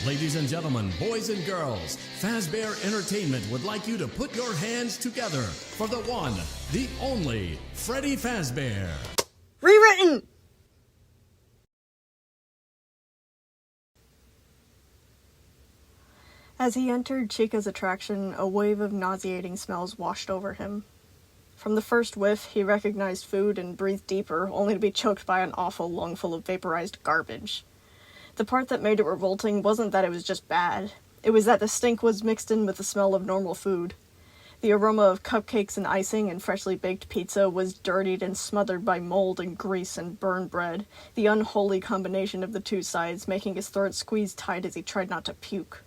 Ladies and gentlemen, boys and girls, Fazbear Entertainment would like you to put your hands together for the one, the only, Freddy Fazbear. Rewritten! As he entered Chica's attraction, a wave of nauseating smells washed over him. From the first whiff, he recognized food and breathed deeper, only to be choked by an awful lungful of vaporized garbage. The part that made it revolting wasn't that it was just bad. It was that the stink was mixed in with the smell of normal food. The aroma of cupcakes and icing and freshly baked pizza was dirtied and smothered by mold and grease and burned bread, the unholy combination of the two sides making his throat squeeze tight as he tried not to puke.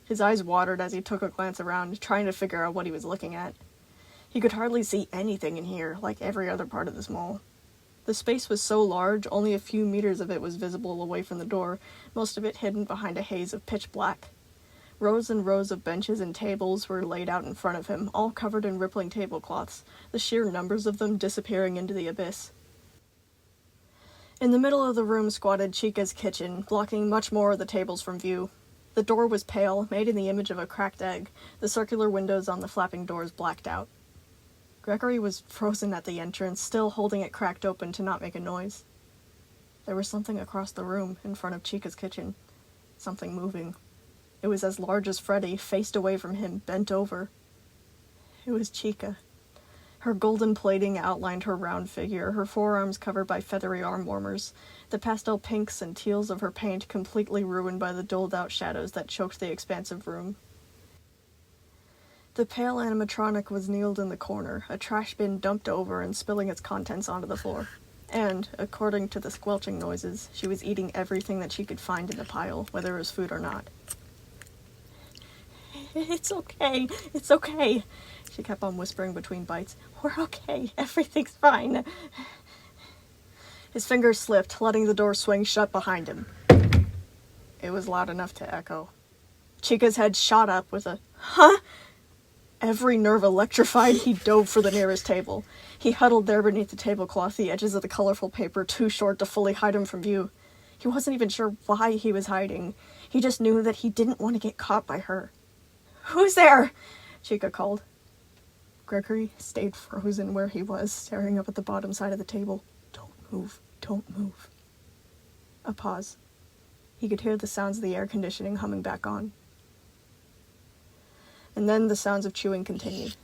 His eyes watered as he took a glance around, trying to figure out what he was looking at. He could hardly see anything in here, like every other part of this mall. The space was so large, only a few meters of it was visible away from the door, most of it hidden behind a haze of pitch black. Rows and rows of benches and tables were laid out in front of him, all covered in rippling tablecloths, the sheer numbers of them disappearing into the abyss. In the middle of the room squatted Chica's kitchen, blocking much more of the tables from view. The door was pale, made in the image of a cracked egg, the circular windows on the flapping doors blacked out. Gregory was frozen at the entrance, still holding it cracked open to not make a noise. There was something across the room, in front of Chica's kitchen. Something moving. It was as large as Freddy, faced away from him, bent over. It was Chica. Her golden plating outlined her round figure, her forearms covered by feathery arm warmers, the pastel pinks and teals of her paint completely ruined by the doled-out shadows that choked the expansive room. The pale animatronic was kneeled in the corner, a trash bin dumped over and spilling its contents onto the floor. And, according to the squelching noises, she was eating everything that she could find in the pile, whether it was food or not. It's okay, she kept on whispering between bites. We're okay, everything's fine. His fingers slipped, letting the door swing shut behind him. It was loud enough to echo. Chica's head shot up with a, "Huh?" Every nerve electrified, he dove for the nearest table. He huddled there beneath the tablecloth, the edges of the colorful paper too short to fully hide him from view. He wasn't even sure why he was hiding. He just knew that he didn't want to get caught by her. "Who's there?" Chica called. Gregory stayed frozen where he was, staring up at the bottom side of the table. Don't move. A pause. He could hear the sounds of the air conditioning humming back on. And then the sounds of chewing continued.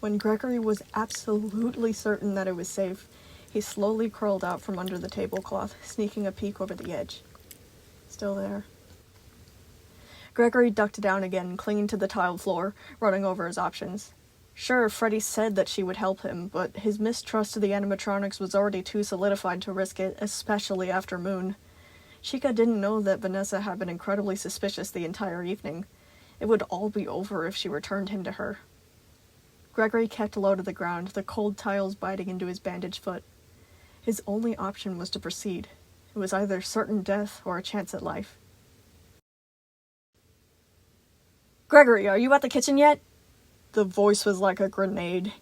When Gregory was absolutely certain that it was safe, he slowly crawled out from under the tablecloth, sneaking a peek over the edge. Still there. Gregory ducked down again, clinging to the tiled floor, running over his options. Sure, Freddy said that she would help him, but his mistrust of the animatronics was already too solidified to risk it, especially after Moon. Chica didn't know that Vanessa had been incredibly suspicious the entire evening. It would all be over if she returned him to her. Gregory kept low to the ground, the cold tiles biting into his bandaged foot. His only option was to proceed. It was either certain death or a chance at life. "Gregory, are you at the kitchen yet?" The voice was like a grenade.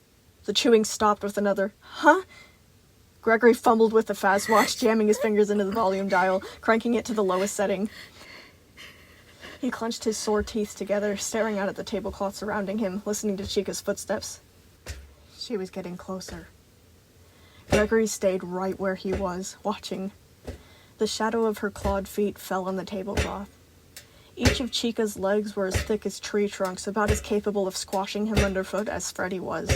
The chewing stopped with another, "Huh?" Gregory fumbled with the fast watch, jamming his fingers into the volume dial, cranking it to the lowest setting. He clenched his sore teeth together, staring out at the tablecloth surrounding him, listening to Chica's footsteps. She was getting closer. Gregory stayed right where he was, watching. The shadow of her clawed feet fell on the tablecloth. Each of Chica's legs were as thick as tree trunks, about as capable of squashing him underfoot as Freddy was.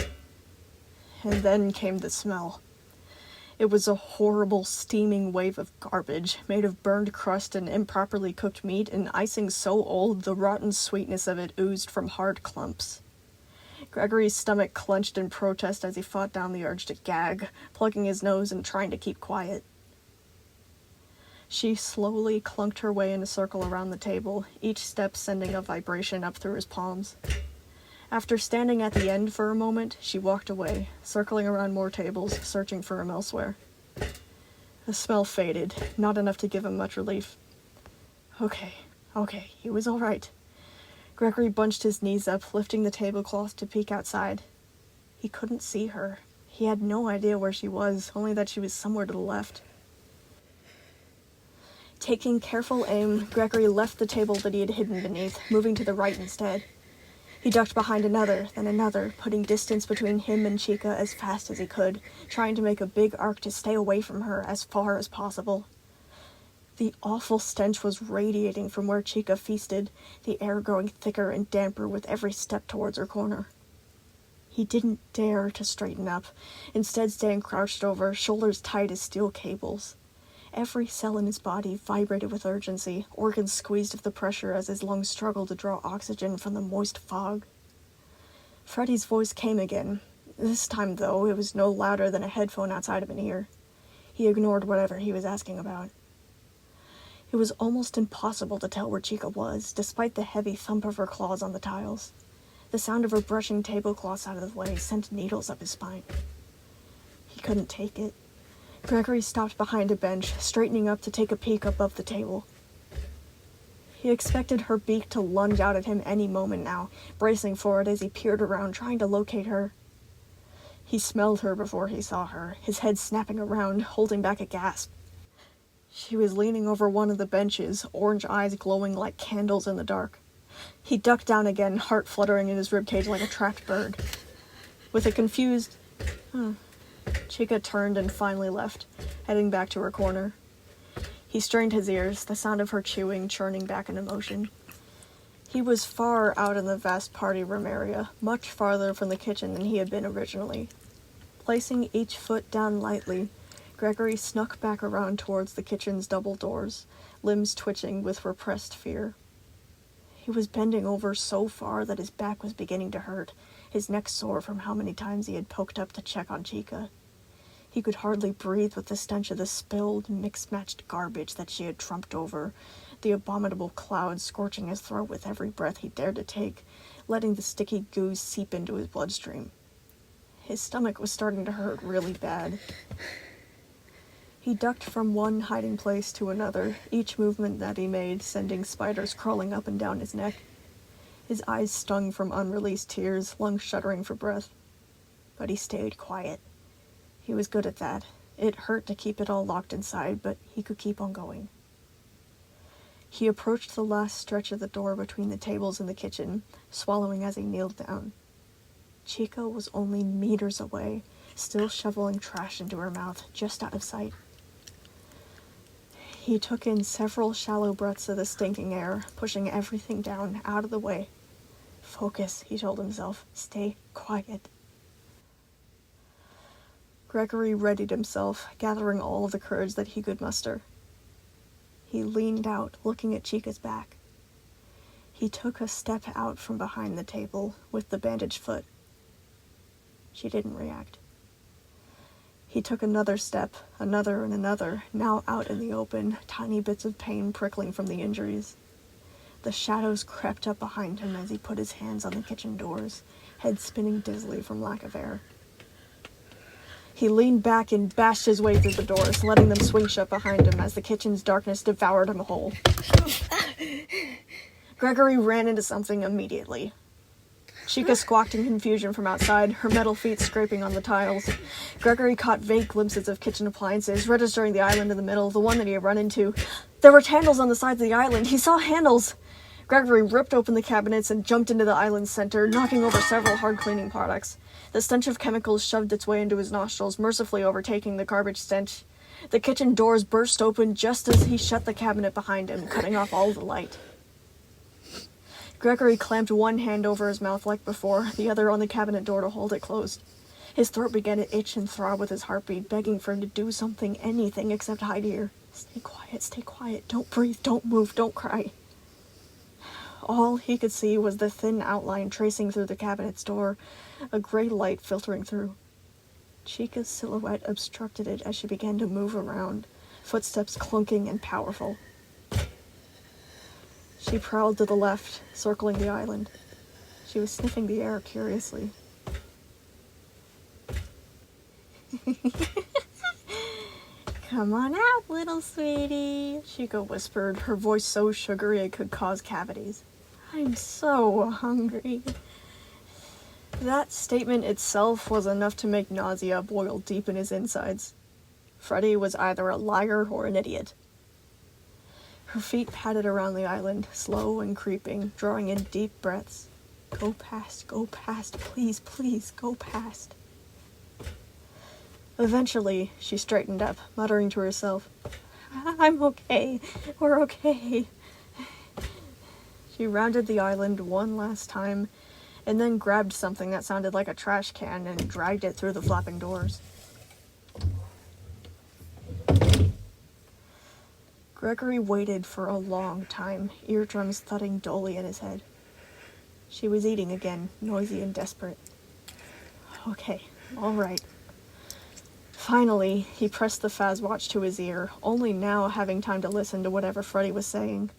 And then came the smell. It was a horrible, steaming wave of garbage, made of burned crust and improperly cooked meat and icing so old the rotten sweetness of it oozed from hard clumps. Gregory's stomach clenched in protest as he fought down the urge to gag, plugging his nose and trying to keep quiet. She slowly clunked her way in a circle around the table, each step sending a vibration up through his palms. After standing at the end for a moment, she walked away, circling around more tables, searching for him elsewhere. The smell faded, not enough to give him much relief. Okay, he was all right. Gregory bunched his knees up, lifting the tablecloth to peek outside. He couldn't see her. He had no idea where she was, only that she was somewhere to the left. Taking careful aim, Gregory left the table that he had hidden beneath, moving to the right instead. He ducked behind another, then another, putting distance between him and Chica as fast as he could, trying to make a big arc to stay away from her as far as possible. The awful stench was radiating from where Chica feasted, the air growing thicker and damper with every step towards her corner. He didn't dare to straighten up, instead staying crouched over, shoulders tight as steel cables. Every cell in his body vibrated with urgency, organs squeezed of the pressure as his lungs struggled to draw oxygen from the moist fog. Freddy's voice came again. This time, though, it was no louder than a headphone outside of an ear. He ignored whatever he was asking about. It was almost impossible to tell where Chica was, despite the heavy thump of her claws on the tiles. The sound of her brushing tablecloths out of the way sent needles up his spine. He couldn't take it. Gregory stopped behind a bench, straightening up to take a peek above the table. He expected her beak to lunge out at him any moment now, bracing for it as he peered around, trying to locate her. He smelled her before he saw her, his head snapping around, holding back a gasp. She was leaning over one of the benches, orange eyes glowing like candles in the dark. He ducked down again, heart fluttering in his ribcage like a trapped bird. With a confused, Chica turned and finally left, heading back to her corner. He strained his ears, the sound of her chewing churning back into motion. He was far out in the vast party room area, much farther from the kitchen than he had been originally. Placing each foot down lightly, Gregory snuck back around towards the kitchen's double doors, limbs twitching with repressed fear. He was bending over so far that his back was beginning to hurt, his neck sore from how many times he had poked up to check on Chica. He could hardly breathe with the stench of the spilled, mixed-matched garbage that she had trumped over, the abominable cloud scorching his throat with every breath he dared to take, letting the sticky goo seep into his bloodstream. His stomach was starting to hurt really bad. He ducked from one hiding place to another, each movement that he made sending spiders crawling up and down his neck. His eyes stung from unreleased tears, lungs shuddering for breath. But he stayed quiet. He was good at that. It hurt to keep it all locked inside, but he could keep on going. He approached the last stretch of the door between the tables in the kitchen, swallowing as he kneeled down. Chica was only meters away, still shoveling trash into her mouth, just out of sight. He took in several shallow breaths of the stinking air, pushing everything down, out of the way. Focus, he told himself. Stay quiet. Gregory readied himself, gathering all of the courage that he could muster. He leaned out, looking at Chica's back. He took a step out from behind the table, with the bandaged foot. She didn't react. He took another step, another and another, now out in the open, tiny bits of pain prickling from the injuries. The shadows crept up behind him as he put his hands on the kitchen doors, head spinning dizzily from lack of air. He leaned back and bashed his way through the doors, letting them swing shut behind him as the kitchen's darkness devoured him whole. Gregory ran into something immediately. Chica squawked in confusion from outside, her metal feet scraping on the tiles. Gregory caught vague glimpses of kitchen appliances, registering the island in the middle, the one that he had run into. There were handles on the sides of the island. He saw handles. Gregory ripped open the cabinets and jumped into the island's center, knocking over several hard cleaning products. The stench of chemicals shoved its way into his nostrils, mercifully overtaking the garbage stench. The kitchen doors burst open just as he shut the cabinet behind him, cutting off all the light. Gregory clamped one hand over his mouth like before, the other on the cabinet door to hold it closed. His throat began to itch and throb with his heartbeat, begging for him to do something, anything except hide here. Stay quiet, don't breathe, don't move, don't cry. All he could see was the thin outline tracing through the cabinet's door, a gray light filtering through. Chica's silhouette obstructed it as she began to move around, footsteps clunking and powerful. She prowled to the left, circling the island. She was sniffing the air curiously. "Come on out, little sweetie," Chica whispered, her voice so sugary it could cause cavities. "I'm so hungry." That statement itself was enough to make nausea boil deep in his insides. Freddy was either a liar or an idiot. Her feet padded around the island, slow and creeping, drawing in deep breaths. Go past, please, please, go past. Eventually, she straightened up, muttering to herself, I'm okay, we're okay. She rounded the island one last time, and then grabbed something that sounded like a trash can and dragged it through the flapping doors. Gregory waited for a long time, eardrums thudding dully in his head. She was eating again, noisy and desperate. Okay, all right. Finally, he pressed the Fazwatch to his ear, only now having time to listen to whatever Freddy was saying.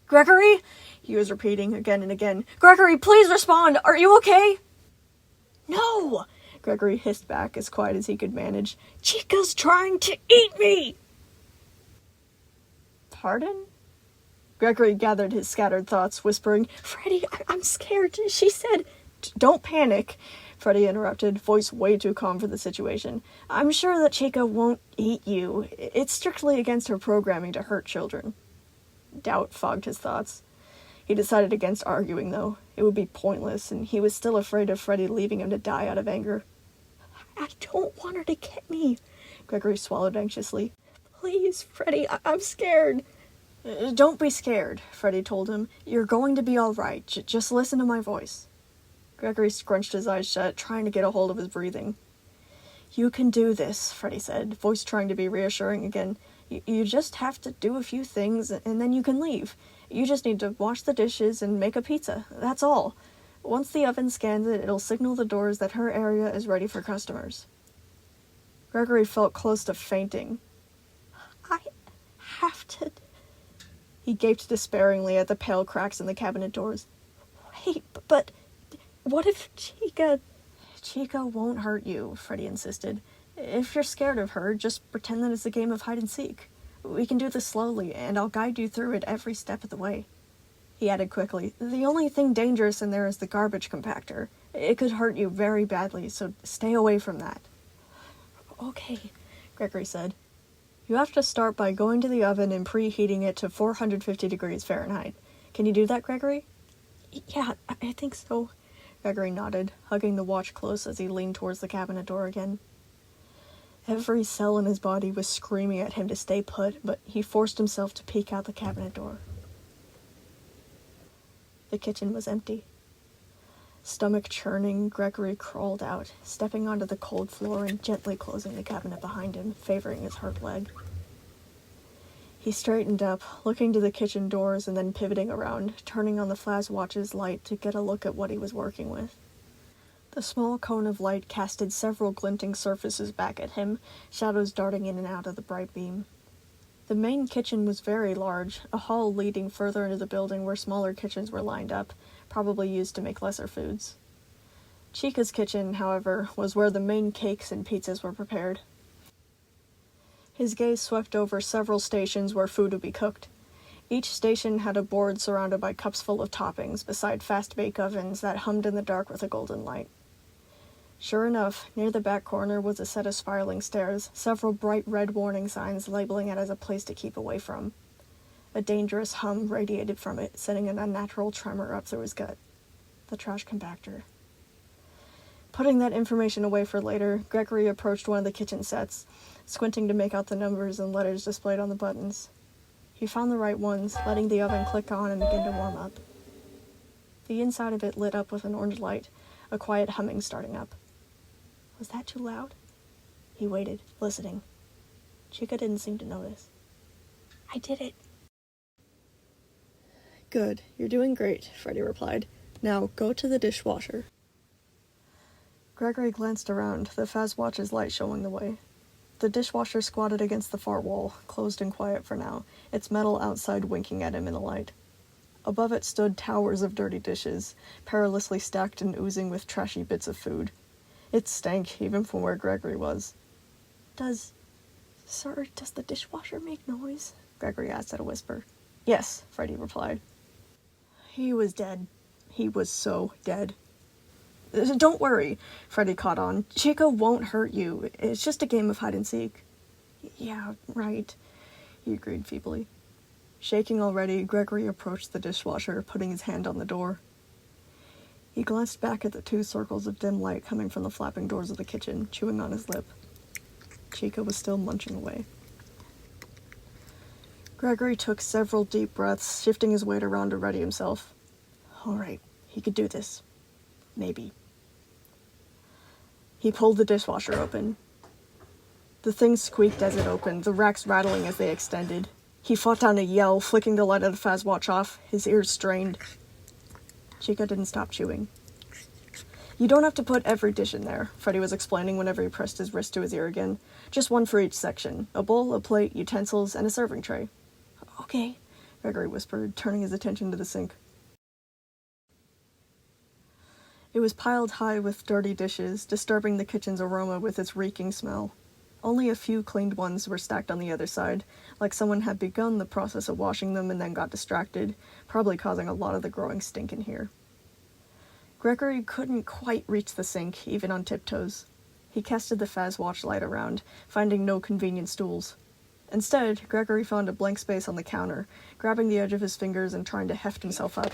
Gregory? He was repeating again and again. Gregory, please respond! Are you okay? No! Gregory hissed back as quiet as he could manage. Chica's trying to eat me! Pardon? Gregory gathered his scattered thoughts, whispering, Freddy, I'm scared. She said... Don't panic, Freddy interrupted, voice way too calm for the situation. I'm sure that Chica won't eat you. It's strictly against her programming to hurt children. Doubt fogged his thoughts. He decided against arguing, though. It would be pointless, and he was still afraid of Freddy leaving him to die out of anger. I don't want her to get me, Gregory swallowed anxiously. Please, Freddy, I'm scared. Don't be scared, Freddy told him. You're going to be all right. Just listen to my voice. Gregory scrunched his eyes shut, trying to get a hold of his breathing. You can do this, Freddy said, voice trying to be reassuring again. You just have to do a few things, and then you can leave. You just need to wash the dishes and make a pizza. That's all. Once the oven scans it, it'll signal the doors that her area is ready for customers. Gregory felt close to fainting. I have to... He gaped despairingly at the pale cracks in the cabinet doors. Wait, but... What if Chica... Chica won't hurt you, Freddy insisted. If you're scared of her, just pretend that it's a game of hide-and-seek. We can do this slowly, and I'll guide you through it every step of the way. He added quickly, the only thing dangerous in there is the garbage compactor. It could hurt you very badly, so stay away from that. Okay, Gregory said. You have to start by going to the oven and preheating it to 450 degrees Fahrenheit. Can you do that, Gregory? Yeah, I think so. Gregory nodded, hugging the watch close as he leaned towards the cabinet door again. Every cell in his body was screaming at him to stay put, but he forced himself to peek out the cabinet door. The kitchen was empty. Stomach churning, Gregory crawled out, stepping onto the cold floor and gently closing the cabinet behind him, favoring his hurt leg. He straightened up, looking to the kitchen doors and then pivoting around, turning on the Fazwatch's light to get a look at what he was working with. The small cone of light casted several glinting surfaces back at him, shadows darting in and out of the bright beam. The main kitchen was very large, a hall leading further into the building where smaller kitchens were lined up, probably used to make lesser foods. Chica's kitchen, however, was where the main cakes and pizzas were prepared. His gaze swept over several stations where food would be cooked. Each station had a board surrounded by cups full of toppings, beside fast-bake ovens that hummed in the dark with a golden light. Sure enough, near the back corner was a set of spiraling stairs, several bright red warning signs labeling it as a place to keep away from. A dangerous hum radiated from it, sending an unnatural tremor up through his gut. The trash compactor. Putting that information away for later, Gregory approached one of the kitchen sets, squinting to make out the numbers and letters displayed on the buttons. He found the right ones, letting the oven click on and begin to warm up. The inside of it lit up with an orange light, a quiet humming starting up. Was that too loud? He waited, listening. Chica didn't seem to notice. I did it. Good, you're doing great, Freddy replied. Now go to the dishwasher. Gregory glanced around, the Fazwatch's light showing the way. The dishwasher squatted against the far wall, closed and quiet for now, its metal outside winking at him in the light. Above it stood towers of dirty dishes, perilously stacked and oozing with trashy bits of food. It stank, even from where Gregory was. Does the dishwasher make noise? Gregory asked at a whisper. Yes, Freddy replied. He was dead. He was so dead. Don't worry, Freddy caught on. Chica won't hurt you. It's just a game of hide-and-seek. Yeah, right. he agreed feebly. Shaking already, Gregory approached the dishwasher, putting his hand on the door. He glanced back at the 2 circles of dim light coming from the flapping doors of the kitchen, chewing on his lip. Chica was still munching away. Gregory took several deep breaths, shifting his weight around to ready himself. All right, he could do this. Maybe. He pulled the dishwasher open. The thing squeaked as it opened, the racks rattling as they extended. He fought down a yell, flicking the light of the Fazwatch off, his ears strained. Chica didn't stop chewing. You don't have to put every dish in there, Freddy was explaining whenever he pressed his wrist to his ear again. Just one for each section. A bowl, a plate, utensils, and a serving tray. Okay, Gregory whispered, turning his attention to the sink. It was piled high with dirty dishes, disturbing the kitchen's aroma with its reeking smell. Only a few cleaned ones were stacked on the other side, like someone had begun the process of washing them and then got distracted, probably causing a lot of the growing stink in here. Gregory couldn't quite reach the sink, even on tiptoes. He casted the Fazwatch light around, finding no convenient stools. Instead, Gregory found a blank space on the counter, grabbing the edge of his fingers and trying to heft himself up.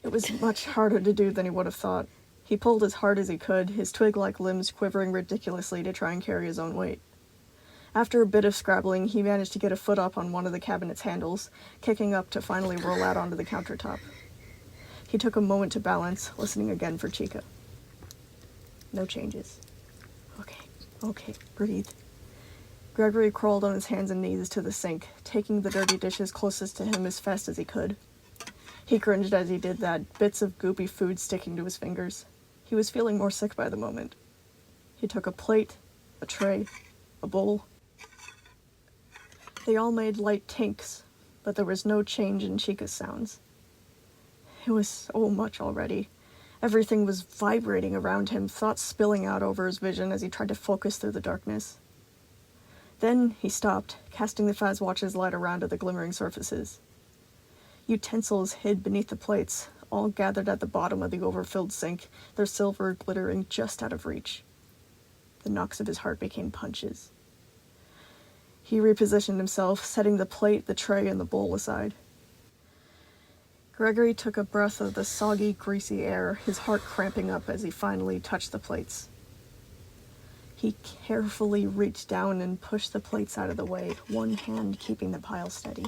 It was much harder to do than he would have thought. He pulled as hard as he could, his twig-like limbs quivering ridiculously to try and carry his own weight. After a bit of scrabbling, he managed to get a foot up on one of the cabinet's handles, kicking up to finally roll out onto the countertop. He took a moment to balance, listening again for Chica. No changes. Okay, breathe. Gregory crawled on his hands and knees to the sink, taking the dirty dishes closest to him as fast as he could. He cringed as he did that, bits of goopy food sticking to his fingers. He was feeling more sick by the moment. He took a plate, a tray, a bowl. They all made light tinks, but there was no change in Chica's sounds. It was so much already. Everything was vibrating around him, thoughts spilling out over his vision as he tried to focus through the darkness. Then he stopped, casting the Fazwatch's light around to the glimmering surfaces. Utensils hid beneath the plates, all gathered at the bottom of the overfilled sink, their silver glittering just out of reach. The knocks of his heart became punches. He repositioned himself, setting the plate, the tray, and the bowl aside. Gregory took a breath of the soggy, greasy air, his heart cramping up as he finally touched the plates. He carefully reached down and pushed the plates out of the way, one hand keeping the pile steady.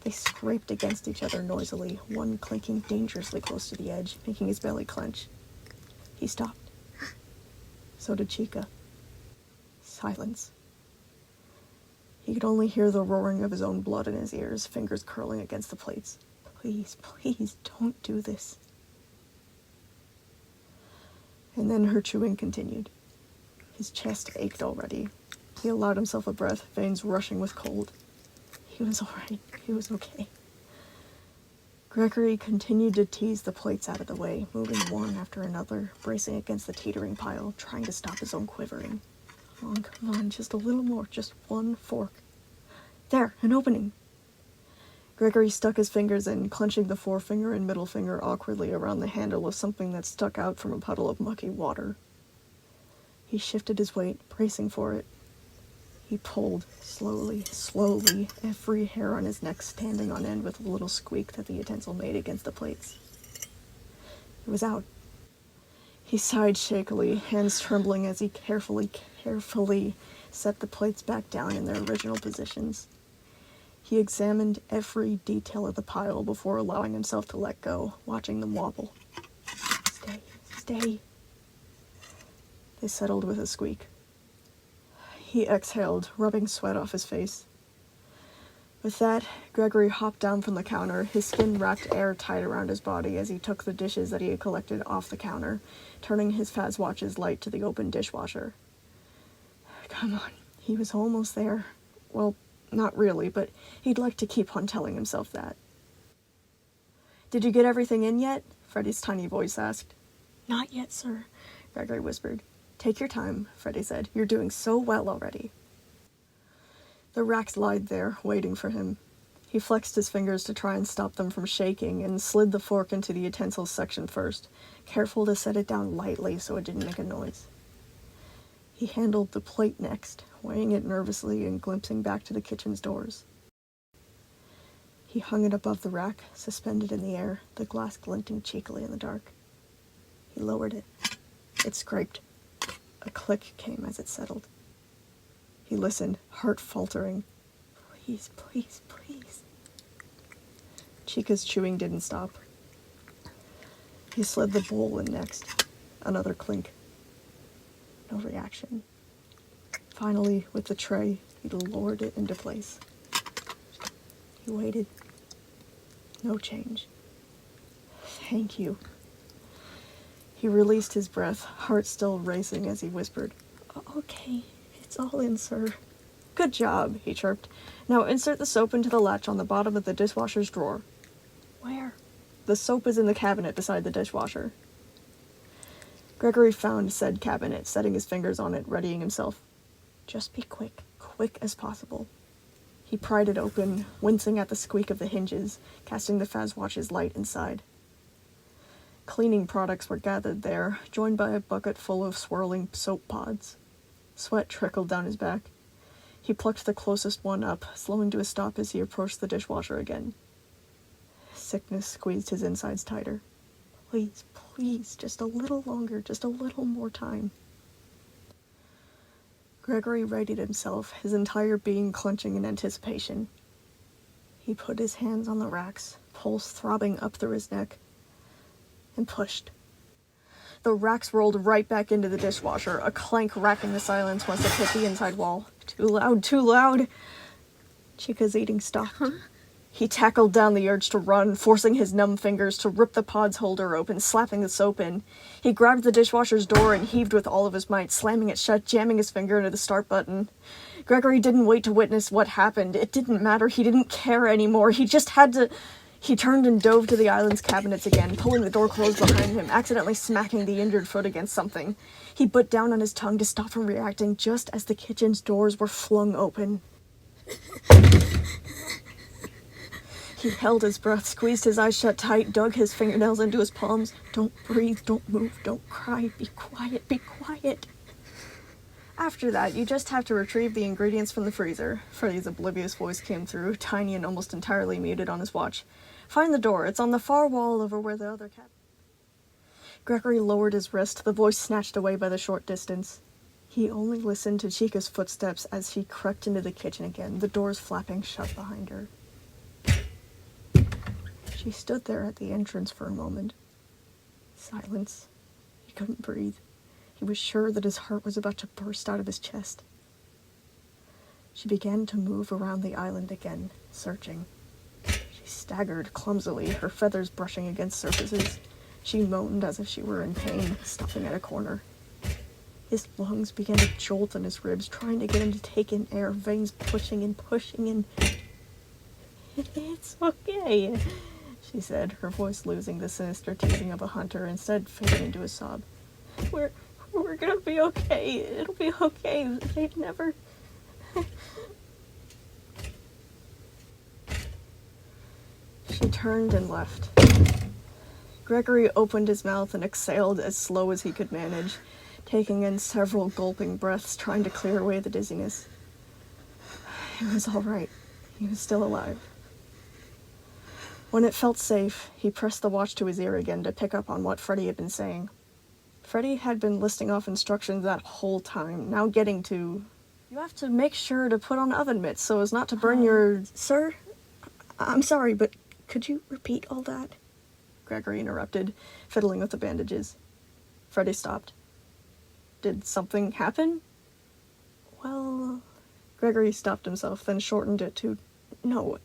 They scraped against each other noisily, one clinking dangerously close to the edge, making his belly clench. He stopped. So did Chica. Silence. He could only hear the roaring of his own blood in his ears, fingers curling against the plates. Please, please, don't do this. And then her chewing continued. His chest ached already. He allowed himself a breath, veins rushing with cold. He was all right. He was okay. Gregory continued to tease the plates out of the way, moving one after another, bracing against the teetering pile, trying to stop his own quivering. Come on, just a little more, just one fork. There, an opening. Gregory stuck his fingers in, clenching the forefinger and middle finger awkwardly around the handle of something that stuck out from a puddle of mucky water. He shifted his weight, bracing for it. He pulled, slowly, every hair on his neck standing on end with a little squeak that the utensil made against the plates. It was out. He sighed shakily, hands trembling as he carefully set the plates back down in their original positions. He examined every detail of the pile before allowing himself to let go, watching them wobble. Stay. They settled with a squeak. He exhaled, rubbing sweat off his face. With that, Gregory hopped down from the counter, his skin wrapped airtight around his body as he took the dishes that he had collected off the counter, turning his Fazwatch's light to the open dishwasher. Come on, he was almost there. Well, not really, but he'd like to keep on telling himself that. Did you get everything in yet? Freddy's tiny voice asked. Not yet, sir, Gregory whispered. Take your time, Freddy said. You're doing so well already. The racks lied there, waiting for him. He flexed his fingers to try and stop them from shaking and slid the fork into the utensils section first, careful to set it down lightly so it didn't make a noise. He handled the plate next, weighing it nervously and glimpsing back to the kitchen's doors. He hung it above the rack, suspended in the air, the glass glinting cheekily in the dark. He lowered it. It scraped. A click came as it settled. He listened, heart faltering. Please, please, please. Chica's chewing didn't stop. He slid the bowl in next. Another clink. No reaction. Finally, with the tray, he lowered it into place. He waited. No change. Thank you. He released his breath, heart still racing as he whispered, Okay, it's all in, sir. Good job, he chirped. Now insert the soap into the latch on the bottom of the dishwasher's drawer. Where? The soap is in the cabinet beside the dishwasher. Gregory found said cabinet, setting his fingers on it, readying himself. Just be quick as possible. He pried it open, wincing at the squeak of the hinges, casting the Fazwatch's light inside. Cleaning products were gathered there, joined by a bucket full of swirling soap pods. Sweat trickled down his back. He plucked the closest one up, slowing to a stop as he approached the dishwasher again. Sickness squeezed his insides tighter. Please, please, just a little longer, just a little more time. Gregory readied himself, his entire being clenching in anticipation. He put his hands on the racks, pulse throbbing up through his neck, and pushed. The racks rolled right back into the dishwasher, a clank racking the silence once it hit the inside wall. Too loud, too loud! Chica's eating stopped. He tackled down the urge to run, forcing his numb fingers to rip the pod's holder open, slapping the soap in. He grabbed the dishwasher's door and heaved with all of his might, slamming it shut, jamming his finger into the start button. Gregory didn't wait to witness what happened. It didn't matter. He didn't care anymore. He just had to... He turned and dove to the island's cabinets again, pulling the door closed behind him, accidentally smacking the injured foot against something. He bit down on his tongue to stop from reacting just as the kitchen's doors were flung open. He held his breath, squeezed his eyes shut tight, dug his fingernails into his palms. Don't breathe, don't move, don't cry, be quiet, be quiet. After that, you just have to retrieve the ingredients from the freezer. Freddy's oblivious voice came through, tiny and almost entirely muted on his watch. Find the door, it's on the far wall over where the other cat... Gregory lowered his wrist, the voice snatched away by the short distance. He only listened to Chica's footsteps as he crept into the kitchen again, the doors flapping shut behind her. She stood there at the entrance for a moment. Silence. He couldn't breathe. He was sure that his heart was about to burst out of his chest. She began to move around the island again, searching. She staggered clumsily, her feathers brushing against surfaces. She moaned as if she were in pain, stopping at a corner. His lungs began to jolt in his ribs, trying to get him to take in air, veins pushing and pushing and... It's okay, she said, her voice losing the sinister teasing of a hunter, instead fading into a sob. We're gonna be okay. It'll be okay. They'd never... She turned and left. Gregory opened his mouth and exhaled as slow as he could manage, taking in several gulping breaths, trying to clear away the dizziness. It was all right. He was still alive. When it felt safe, he pressed the watch to his ear again to pick up on what Freddy had been saying. Freddy had been listing off instructions that whole time, now getting to... You have to make sure to put on oven mitts so as not to burn your... Sir? I'm sorry, but could you repeat all that? Gregory interrupted, fiddling with the bandages. Freddy stopped. Did something happen? Well... Gregory stopped himself, then shortened it to... No,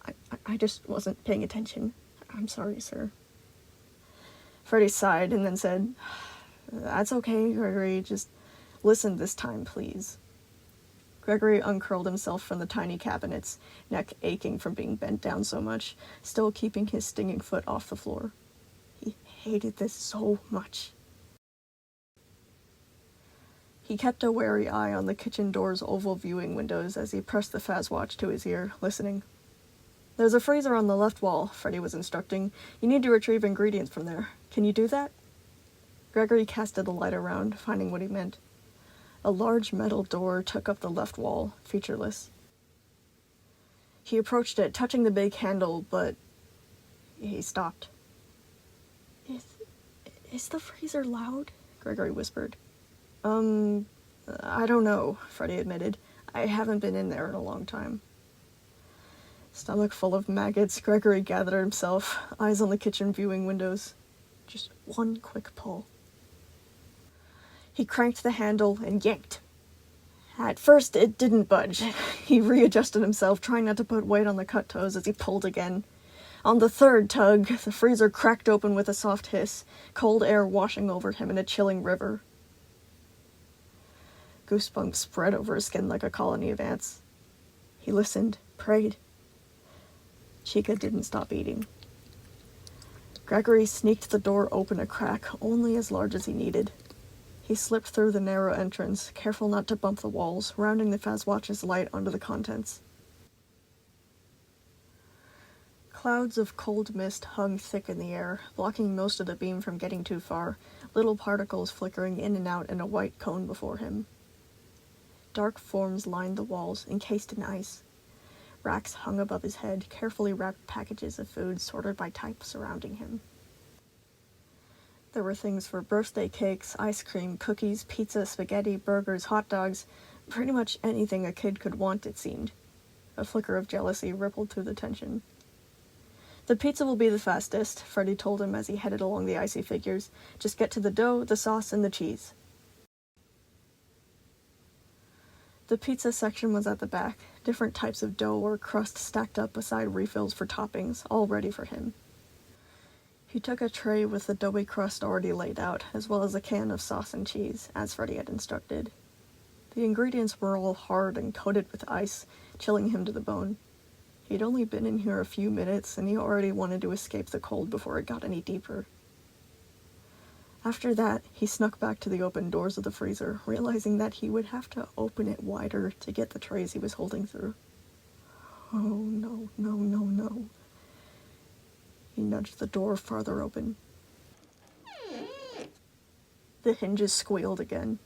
I just wasn't paying attention. I'm sorry, sir. Freddy sighed and then said, That's okay, Gregory, just listen this time, please. Gregory uncurled himself from the tiny cabinets, neck aching from being bent down so much, still keeping his stinging foot off the floor. He hated this so much. He kept a wary eye on the kitchen door's oval viewing windows as he pressed the Fazwatch to his ear, listening. There's a freezer on the left wall, Freddy was instructing. You need to retrieve ingredients from there. Can you do that? Gregory casted the light around, finding what he meant. A large metal door took up the left wall, featureless. He approached it, touching the big handle, but he stopped. Is the freezer loud? Gregory whispered. I don't know, Freddy admitted. I haven't been in there in a long time. Stomach full of maggots, Gregory gathered himself, eyes on the kitchen viewing windows. Just one quick pull. He cranked the handle and yanked. At first, it didn't budge. He readjusted himself, trying not to put weight on the cut toes as he pulled again. On the third tug, the freezer cracked open with a soft hiss, cold air washing over him in a chilling river. Goosebumps spread over his skin like a colony of ants. He listened, prayed. Chica didn't stop eating. Gregory sneaked the door open a crack, only as large as he needed. He slipped through the narrow entrance, careful not to bump the walls, rounding the Fazwatch's light onto the contents. Clouds of cold mist hung thick in the air, blocking most of the beam from getting too far, little particles flickering in and out in a white cone before him. Dark forms lined the walls, encased in ice. Racks hung above his head, carefully wrapped packages of food sorted by type surrounding him. There were things for birthday cakes, ice cream, cookies, pizza, spaghetti, burgers, hot dogs, pretty much anything a kid could want, it seemed. A flicker of jealousy rippled through the tension. The pizza will be the fastest, Freddy told him as he headed along the icy figures. Just get to the dough, the sauce, and the cheese. The pizza section was at the back, different types of dough or crust stacked up beside refills for toppings, all ready for him. He took a tray with the doughy crust already laid out, as well as a can of sauce and cheese, as Freddy had instructed. The ingredients were all hard and coated with ice, chilling him to the bone. He'd only been in here a few minutes, and he already wanted to escape the cold before it got any deeper. After that, he snuck back to the open doors of the freezer, realizing that he would have to open it wider to get the trays he was holding through. Oh, no, no, no, no. He nudged the door farther open. The hinges squealed again.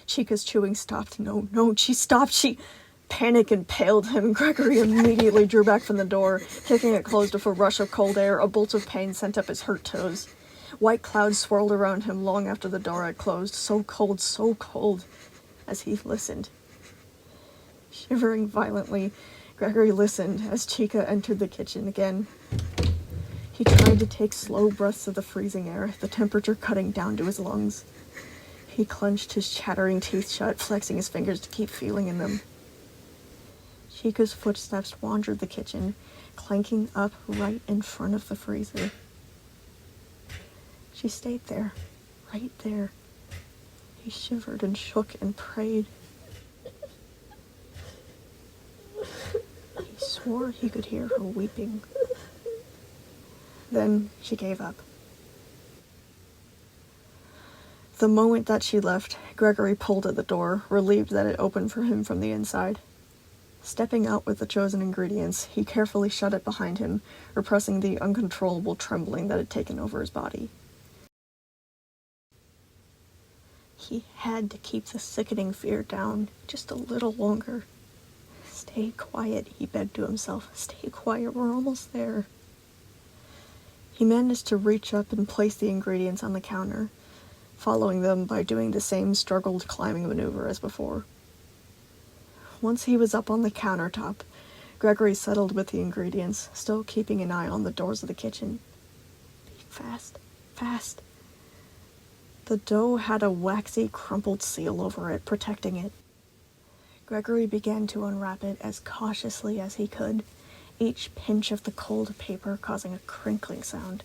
Chica's chewing stopped. No, she stopped. Panic impaled him. Gregory immediately drew back from the door, kicking it closed with a rush of cold air. A bolt of pain sent up his hurt toes. White clouds swirled around him long after the door had closed. So cold, as he listened. Shivering violently, Gregory listened as Chica entered the kitchen again. He tried to take slow breaths of the freezing air, the temperature cutting down to his lungs. He clenched his chattering teeth shut, flexing his fingers to keep feeling in them. Chica's footsteps wandered the kitchen, clanking up right in front of the freezer. She stayed there, right there. He shivered and shook and prayed. He swore he could hear her weeping. Then she gave up. The moment that she left, Gregory pulled at the door, relieved that it opened for him from the inside. Stepping out with the chosen ingredients, he carefully shut it behind him, repressing the uncontrollable trembling that had taken over his body. He had to keep the sickening fear down just a little longer. Stay quiet, he begged to himself. Stay quiet, we're almost there. He managed to reach up and place the ingredients on the counter, following them by doing the same struggled climbing maneuver as before. Once he was up on the countertop, Gregory settled with the ingredients, still keeping an eye on the doors of the kitchen. Be fast, fast. The dough had a waxy, crumpled seal over it, protecting it. Gregory began to unwrap it as cautiously as he could, each pinch of the cold paper causing a crinkling sound.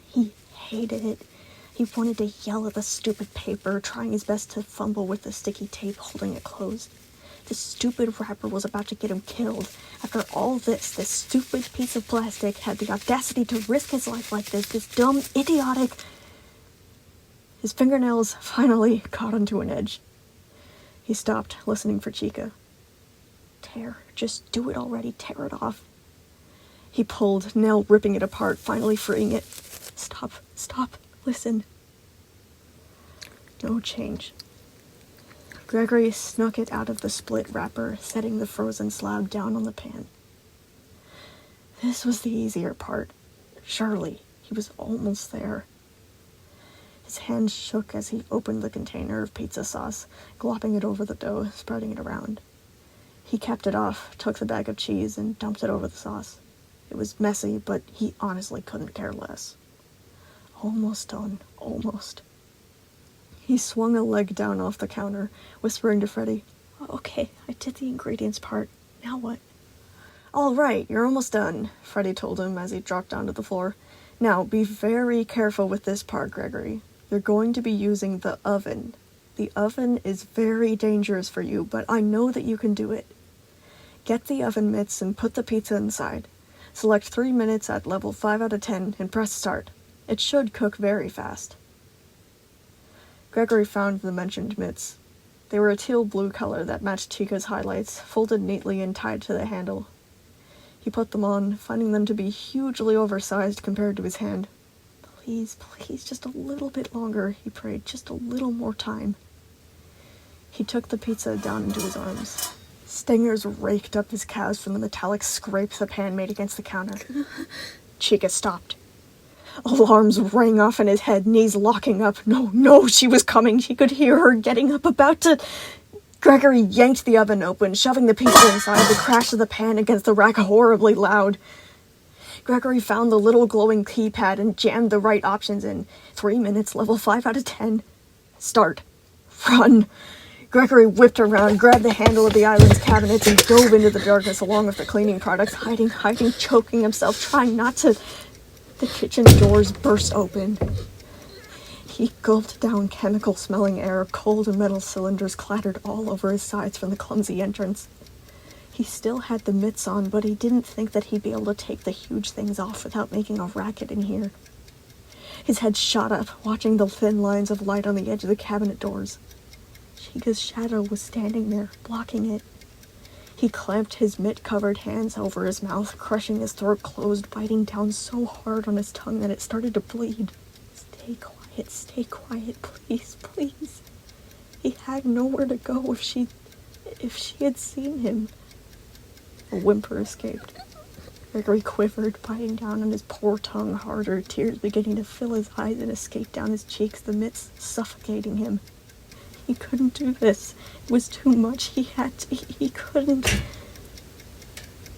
He hated it. He wanted to yell at the stupid paper, trying his best to fumble with the sticky tape holding it closed. This stupid wrapper was about to get him killed. After all this stupid piece of plastic had the audacity to risk his life like this dumb, idiotic... His fingernails finally caught onto an edge. He stopped, listening for Chica. Tear. Just do it already. Tear it off. He pulled, nail ripping it apart, finally freeing it. Stop. Listen. No change. Gregory snuck it out of the split wrapper, setting the frozen slab down on the pan. This was the easier part. Surely, he was almost there. His hand shook as he opened the container of pizza sauce, glopping it over the dough, spreading it around. He capped it off, took the bag of cheese, and dumped it over the sauce. It was messy, but he honestly couldn't care less. Almost done, almost. He swung a leg down off the counter, whispering to Freddie, "Okay, I did the ingredients part. Now what?" "All right, you're almost done," Freddie told him as he dropped down to the floor. "Now, be very careful with this part, Gregory. You're going to be using the oven. The oven is very dangerous for you, but I know that you can do it. Get the oven mitts and put the pizza inside. Select 3 minutes at level 5 out of 10 and press start. It should cook very fast." Gregory found the mentioned mitts. They were a teal blue color that matched Chica's highlights, folded neatly and tied to the handle. He put them on, finding them to be hugely oversized compared to his hand. "Please, please, just a little bit longer," he prayed, "just a little more time." He took the pizza down into his arms. Stingers raked up his calves from the metallic scrape the pan made against the counter. Chica stopped. Alarms rang off in his head, knees locking up. No, she was coming. He could hear her getting up, about to... Gregory yanked the oven open, shoving the pizza inside, the crash of the pan against the rack horribly loud. Gregory found the little glowing keypad and jammed the right options in. 3 minutes, level 5 out of 10. Start. Run. Gregory whipped around, grabbed the handle of the island's cabinets, and dove into the darkness along with the cleaning products, hiding, choking himself, trying not to... The kitchen doors burst open. He gulped down chemical-smelling air, cold metal cylinders clattered all over his sides from the clumsy entrance. He still had the mitts on, but he didn't think that he'd be able to take the huge things off without making a racket in here. His head shot up, watching the thin lines of light on the edge of the cabinet doors. Chica's shadow was standing there, blocking it. He clamped his mitt-covered hands over his mouth, crushing his throat closed, biting down so hard on his tongue that it started to bleed. Stay quiet, please, please. He had nowhere to go if she had seen him. A whimper escaped. Gregory quivered, biting down on his poor tongue harder, tears beginning to fill his eyes and escape down his cheeks, the mitts suffocating him. He couldn't do this. It was too much. He couldn't.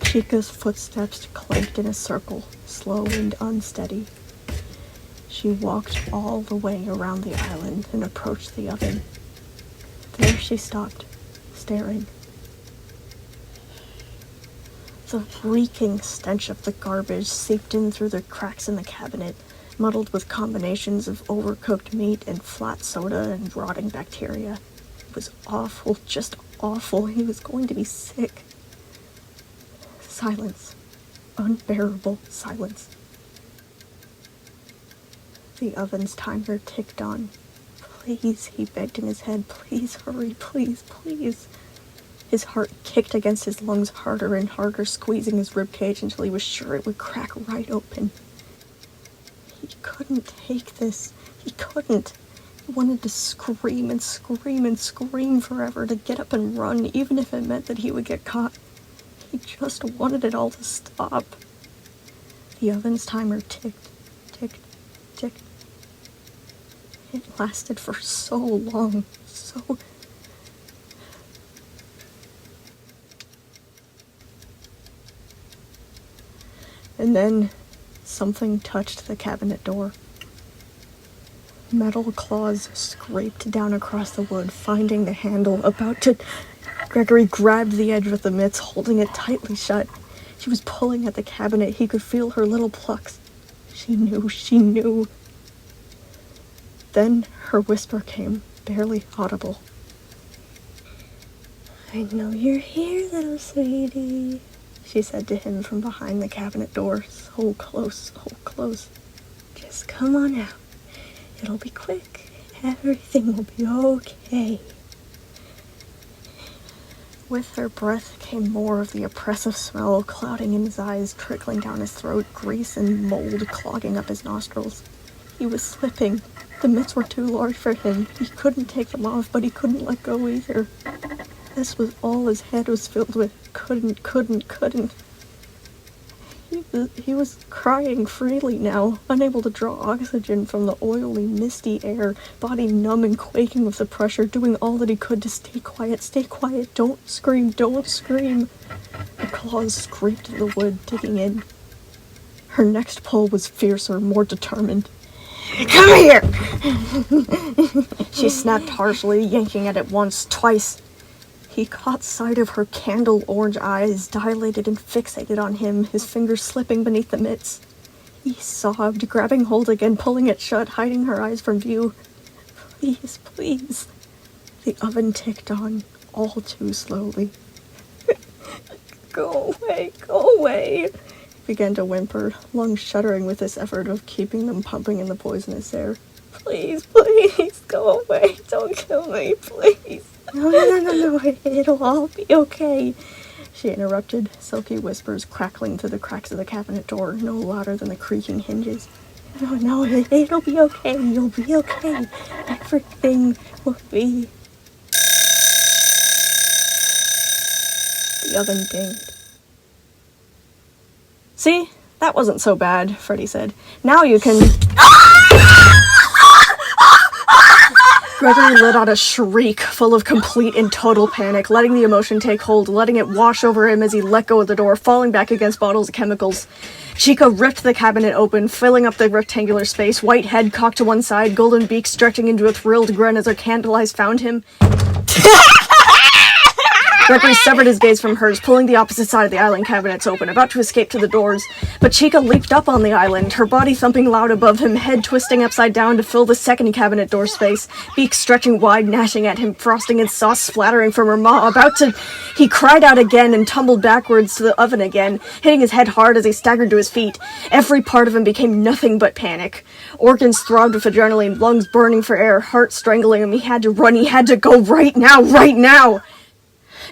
Chica's footsteps clanked in a circle, slow and unsteady. She walked all the way around the island and approached the oven. There she stopped, staring. The reeking stench of the garbage seeped in through the cracks in the cabinet, muddled with combinations of overcooked meat and flat soda and rotting bacteria. It was awful, just awful. He was going to be sick. Silence. Unbearable silence. The oven's timer ticked on. "Please," he begged in his head. "Please hurry, please, please." His heart kicked against his lungs harder and harder, squeezing his ribcage until he was sure it would crack right open. He couldn't take this. He couldn't. He wanted to scream and scream and scream forever, to get up and run, even if it meant that he would get caught. He just wanted it all to stop. The oven's timer ticked, ticked, ticked. It lasted for so long, so... And then something touched the cabinet door. Metal claws scraped down across the wood, finding the handle, about to... Gregory grabbed the edge with the mitts, holding it tightly shut. She was pulling at the cabinet. He could feel her little plucks. She knew. Then her whisper came, barely audible. "I know you're here, little sweetie," she said to him from behind the cabinet door, so close, so close. "Just come on out. It'll be quick. Everything will be okay." With her breath came more of the oppressive smell, clouding in his eyes, trickling down his throat, grease and mold clogging up his nostrils. He was slipping. The mitts were too large for him. He couldn't take them off, but he couldn't let go either. This was all his head was filled with. Couldn't. He was crying freely now, unable to draw oxygen from the oily, misty air, body numb and quaking with the pressure, doing all that he could to stay quiet, don't scream. The claws scraped at the wood, digging in. Her next pull was fiercer, more determined. "Come here!" She snapped harshly, yanking at it once, twice. He caught sight of her candle-orange eyes, dilated and fixated on him, his fingers slipping beneath the mitts. He sobbed, grabbing hold again, pulling it shut, hiding her eyes from view. Please. The oven ticked on, all too slowly. Go away. He began to whimper, lungs shuddering with this effort of keeping them pumping in the poisonous air. Please, go away. Don't kill me, please. No, it'll all be okay, she interrupted, silky whispers crackling through the cracks of the cabinet door, no louder than the creaking hinges. No, it'll be okay, you'll be okay, everything will be. The oven dinged. See? That wasn't so bad, Freddie said. Now you can... Gregory let out a shriek, full of complete and total panic, letting the emotion take hold, letting it wash over him as he let go of the door, falling back against bottles of chemicals. Chica ripped the cabinet open, filling up the rectangular space, white head cocked to one side, golden beak stretching into a thrilled grin as her candle eyes found him. Gregory severed his gaze from hers, pulling the opposite side of the island cabinets open, about to escape to the doors. But Chica leaped up on the island, her body thumping loud above him, head twisting upside down to fill the second cabinet door space, beak stretching wide, gnashing at him, frosting and sauce splattering from her maw, He cried out again and tumbled backwards to the oven again, hitting his head hard as he staggered to his feet. Every part of him became nothing but panic. Organs throbbed with adrenaline, lungs burning for air, heart strangling him. He had to run, he had to go right now!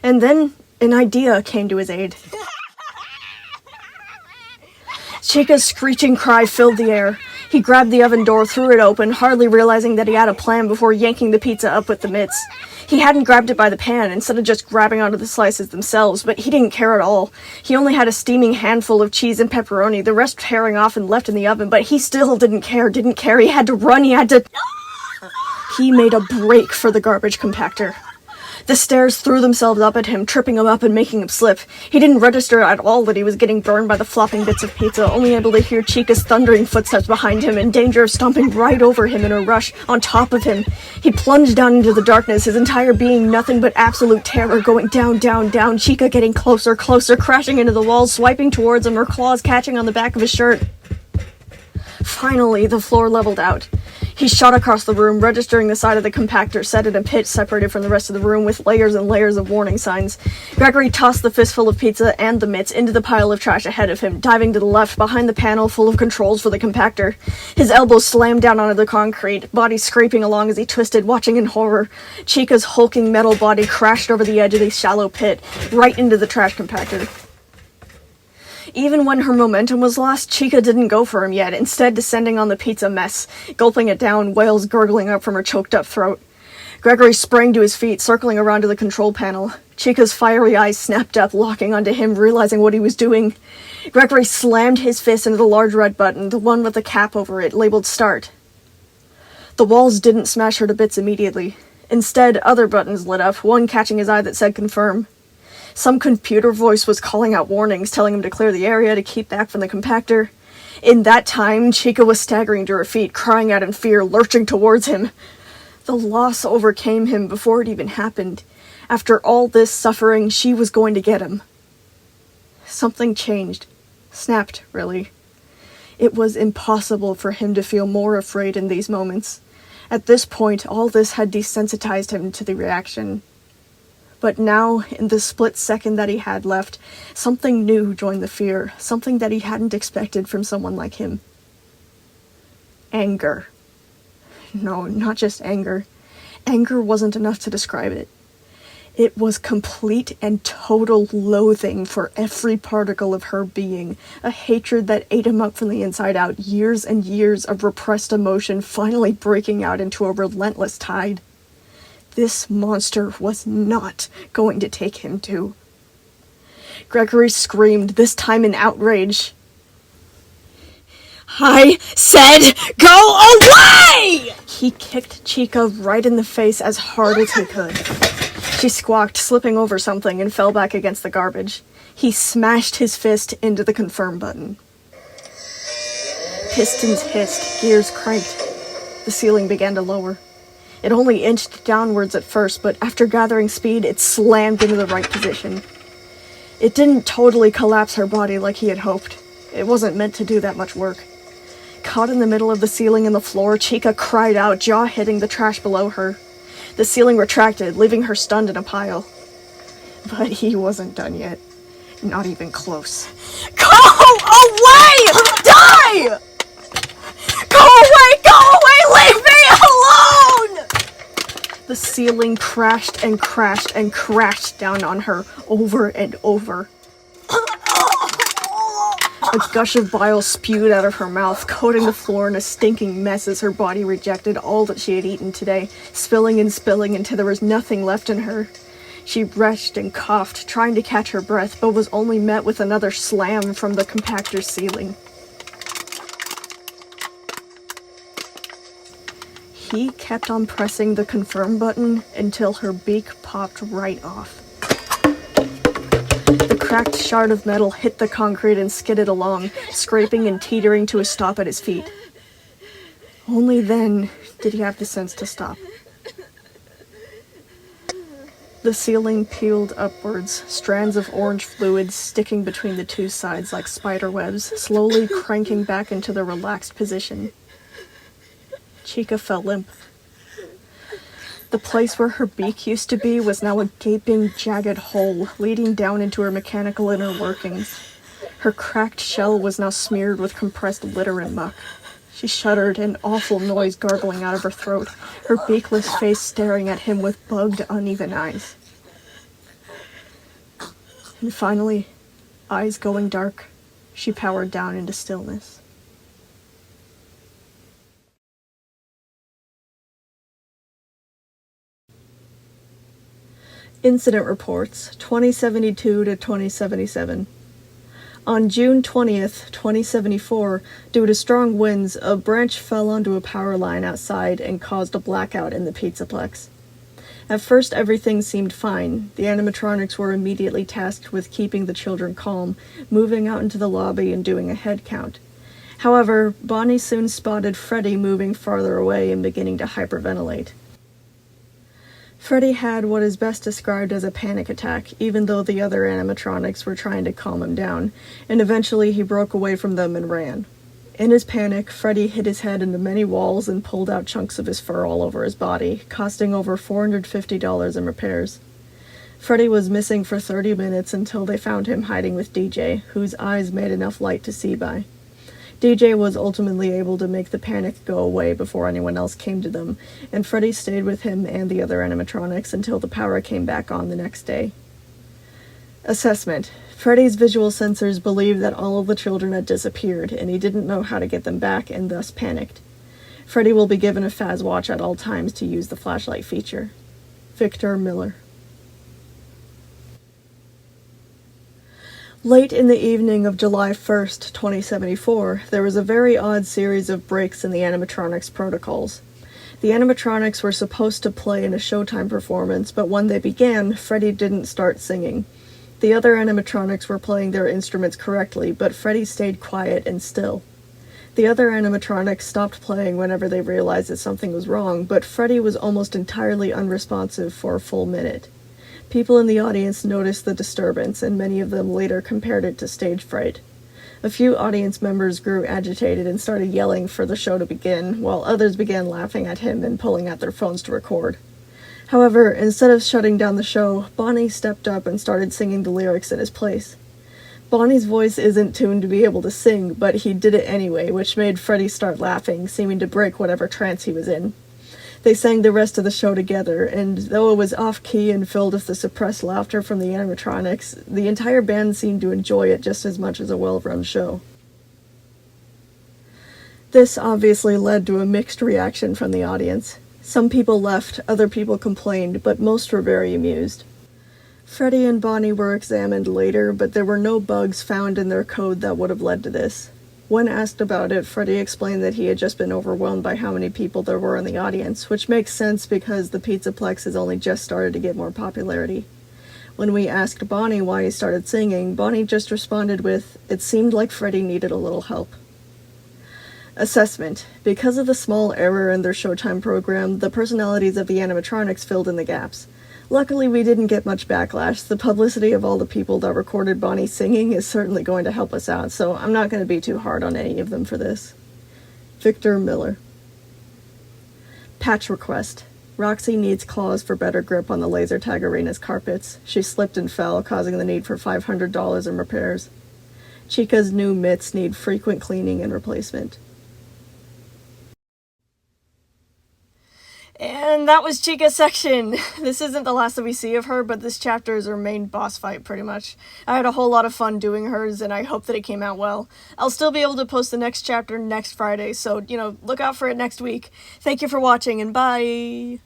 And then an idea came to his aid. Chica's screeching cry filled the air. He grabbed the oven door, threw it open, hardly realizing that he had a plan before yanking the pizza up with the mitts. He hadn't grabbed it by the pan, instead of just grabbing onto the slices themselves, but he didn't care at all. He only had a steaming handful of cheese and pepperoni, the rest tearing off and left in the oven, but he still didn't care. He had to run, He made a break for the garbage compactor. The stairs threw themselves up at him, tripping him up and making him slip. He didn't register at all that he was getting burned by the flopping bits of pizza, only able to hear Chica's thundering footsteps behind him, in danger of stomping right over him in a rush, on top of him. He plunged down into the darkness, his entire being nothing but absolute terror, going down, Chica getting closer, crashing into the walls, swiping towards him, her claws catching on the back of his shirt. Finally, the floor leveled out. He shot across the room, registering the side of the compactor set in a pit separated from the rest of the room with layers and layers of warning signs. Gregory tossed the fistful of pizza and the mitts into the pile of trash ahead of him, diving to the left behind the panel full of controls for the compactor. His elbows slammed down onto the concrete, body scraping along as he twisted, watching in horror. Chica's hulking metal body crashed over the edge of the shallow pit, right into the trash compactor. Even when her momentum was lost, Chica didn't go for him yet, instead descending on the pizza mess, gulping it down, wails gurgling up from her choked-up throat. Gregory sprang to his feet, circling around to the control panel. Chica's fiery eyes snapped up, locking onto him, realizing what he was doing. Gregory slammed his fist into the large red button, the one with the cap over it, labeled Start. The walls didn't smash her to bits immediately. Instead, other buttons lit up, one catching his eye that said Confirm. Some computer voice was calling out warnings, telling him to clear the area, to keep back from the compactor. In that time, Chica was staggering to her feet, crying out in fear, lurching towards him. The loss overcame him before it even happened. After all this suffering, she was going to get him. Something changed. Snapped, really. It was impossible for him to feel more afraid in these moments. At this point, all this had desensitized him to the reaction. But now, in the split second that he had left, something new joined the fear, something that he hadn't expected from someone like him. Anger. No, not just anger. Anger wasn't enough to describe it. It was complete and total loathing for every particle of her being, a hatred that ate him up from the inside out, years and years of repressed emotion finally breaking out into a relentless tide. This monster was not going to take him to. Gregory screamed, this time in outrage. "I said go away!" He kicked Chica right in the face as hard as he could. She squawked, slipping over something, and fell back against the garbage. He smashed his fist into the confirm button. Pistons hissed, gears cranked. The ceiling began to lower. It only inched downwards at first, but after gathering speed, it slammed into the right position. It didn't totally collapse her body like he had hoped. It wasn't meant to do that much work. Caught in the middle of the ceiling and the floor, Chica cried out, jaw hitting the trash below her. The ceiling retracted, leaving her stunned in a pile. But he wasn't done yet. Not even close. Go away! Die! Go away! Leave me alone! The ceiling crashed and crashed and crashed down on her over and over. A gush of bile spewed out of her mouth, coating the floor in a stinking mess as her body rejected all that she had eaten today, spilling and spilling until there was nothing left in her. She retched and coughed, trying to catch her breath, but was only met with another slam from the compactor's ceiling. He kept on pressing the confirm button until her beak popped right off. The cracked shard of metal hit the concrete and skidded along, scraping and teetering to a stop at his feet. Only then did he have the sense to stop. The ceiling peeled upwards, strands of orange fluid sticking between the two sides like spider webs, slowly cranking back into their relaxed position. Chica fell limp. The place where her beak used to be was now a gaping, jagged hole, leading down into her mechanical inner workings. Her cracked shell was now smeared with compressed litter and muck. She shuddered, an awful noise gargling out of her throat, her beakless face staring at him with bugged, uneven eyes. And finally, eyes going dark, she powered down into stillness. Incident reports, 2072 to 2077. On June 20th, 2074, due to strong winds, a branch fell onto a power line outside and caused a blackout in the Pizzaplex. At first, everything seemed fine. The animatronics were immediately tasked with keeping the children calm, moving out into the lobby and doing a head count. However, Bonnie soon spotted Freddy moving farther away and beginning to hyperventilate. Freddy had what is best described as a panic attack, even though the other animatronics were trying to calm him down, and eventually he broke away from them and ran. In his panic, Freddy hit his head into many walls and pulled out chunks of his fur all over his body, costing over $450 in repairs. Freddy was missing for 30 minutes until they found him hiding with DJ, whose eyes made enough light to see by. DJ was ultimately able to make the panic go away before anyone else came to them, and Freddy stayed with him and the other animatronics until the power came back on the next day. Assessment. Freddy's visual sensors believed that all of the children had disappeared, and he didn't know how to get them back and thus panicked. Freddy will be given a Faz watch at all times to use the flashlight feature. Victor Miller. Late in the evening of July 1st, 2074, there was a very odd series of breaks in the animatronics protocols. The animatronics were supposed to play in a Showtime performance, but when they began, Freddy didn't start singing. The other animatronics were playing their instruments correctly, but Freddy stayed quiet and still. The other animatronics stopped playing whenever they realized that something was wrong, but Freddy was almost entirely unresponsive for a full minute. People in the audience noticed the disturbance, and many of them later compared it to stage fright. A few audience members grew agitated and started yelling for the show to begin, while others began laughing at him and pulling out their phones to record. However, instead of shutting down the show, Bonnie stepped up and started singing the lyrics in his place. Bonnie's voice isn't tuned to be able to sing, but he did it anyway, which made Freddy start laughing, seeming to break whatever trance he was in. They sang the rest of the show together, and though it was off-key and filled with the suppressed laughter from the animatronics, the entire band seemed to enjoy it just as much as a well-run show. This obviously led to a mixed reaction from the audience. Some people left, other people complained, but most were very amused. Freddie and Bonnie were examined later, but there were no bugs found in their code that would have led to this. When asked about it, Freddie explained that he had just been overwhelmed by how many people there were in the audience, which makes sense because the Pizzaplex has only just started to get more popularity. When we asked Bonnie why he started singing, Bonnie just responded with, "It seemed like Freddie needed a little help." Assessment. Because of the small error in their Showtime program, the personalities of the animatronics filled in the gaps. Luckily, we didn't get much backlash. The publicity of all the people that recorded Bonnie singing is certainly going to help us out, so I'm not going to be too hard on any of them for this. Victor Miller. Patch request. Roxy needs claws for better grip on the laser tag arena's carpets. She slipped and fell, causing the need for $500 in repairs. Chica's new mitts need frequent cleaning and replacement. And that was Chica's section. This isn't the last that we see of her, but this chapter is her main boss fight, pretty much. I had a whole lot of fun doing hers, and I hope that it came out well. I'll still be able to post the next chapter next Friday, so, look out for it next week. Thank you for watching, and bye!